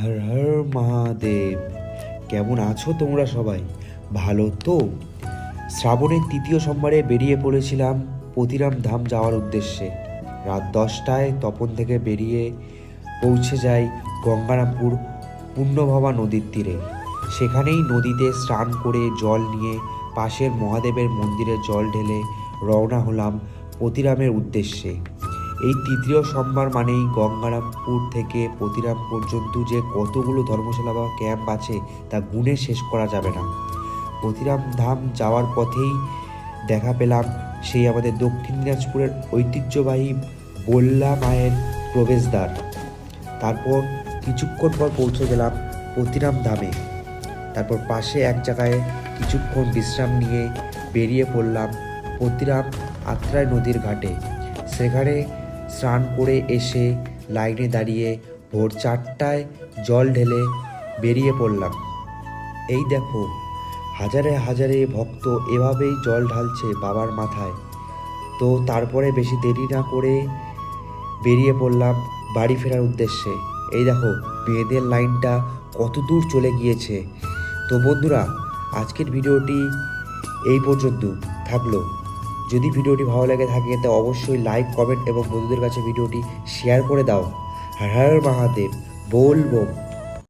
হর হর মহাদেব। কেমন আছো তোমরা সবাই? ভালো তো? শ্রাবণের তৃতীয় সোমবারে বেরিয়ে পড়েছিলাম পতিরাম ধাম যাওয়ার উদ্দেশ্যে। রাত 10টায় তপন থেকে বেরিয়ে পৌঁছে যাই গঙ্গারামপুর পুণ্যভবা নদীর তীরে। সেখানেই নদীতে স্নান করে জল নিয়ে পাশের মহাদেবের মন্দিরে জল ঢেলে রওনা হলাম পতিরামের উদ্দেশ্যে। এই তৃতীয় সোমবার মানেই গঙ্গারামপুর থেকে পতিরাম পর্যন্ত যে কতগুলো ধর্মশালা বা ক্যাম্প আছে তা গুণে শেষ করা যাবে না। পতিরাম ধাম যাওয়ার পথেই দেখা পেলাম সেই আমাদের দক্ষিণ দিনাজপুরের ঐতিহ্যবাহী বল্লা মায়ের প্রবেশদ্বার। তারপর কিছুক্ষণ পর পৌঁছে গেলাম পতিরাম ধামে। তারপর পাশে এক জায়গায় কিছুক্ষণ বিশ্রাম নিয়ে বেরিয়ে পড়লাম পতিরাম আত্রাই নদীর ঘাটে। সেখানে স্নান করে এসে লাইনে দাঁড়িয়ে ভোর 4টায় জল ঢেলে বেরিয়ে পড়লাম। এই দেখো, হাজারে হাজারে ভক্ত এভাবেই জল ঢালছে বাবার মাথায়। তো তারপরে বেশি দেরি না করে বেরিয়ে পড়লাম বাড়ি ফেরার উদ্দেশ্যে। এই দেখো, মেয়েদের লাইনটা কত দূর চলে গিয়েছে। তো বন্ধুরা, আজকের ভিডিওটি এই পর্যন্ত থাকলো। যদি ভিডিওটি ভালো লাগে থাকে তো অবশ্যই লাইক, কমেন্ট এবং বন্ধুদের কাছে ভিডিওটি শেয়ার করে দাও। হর হর মহাদেব, বলবো।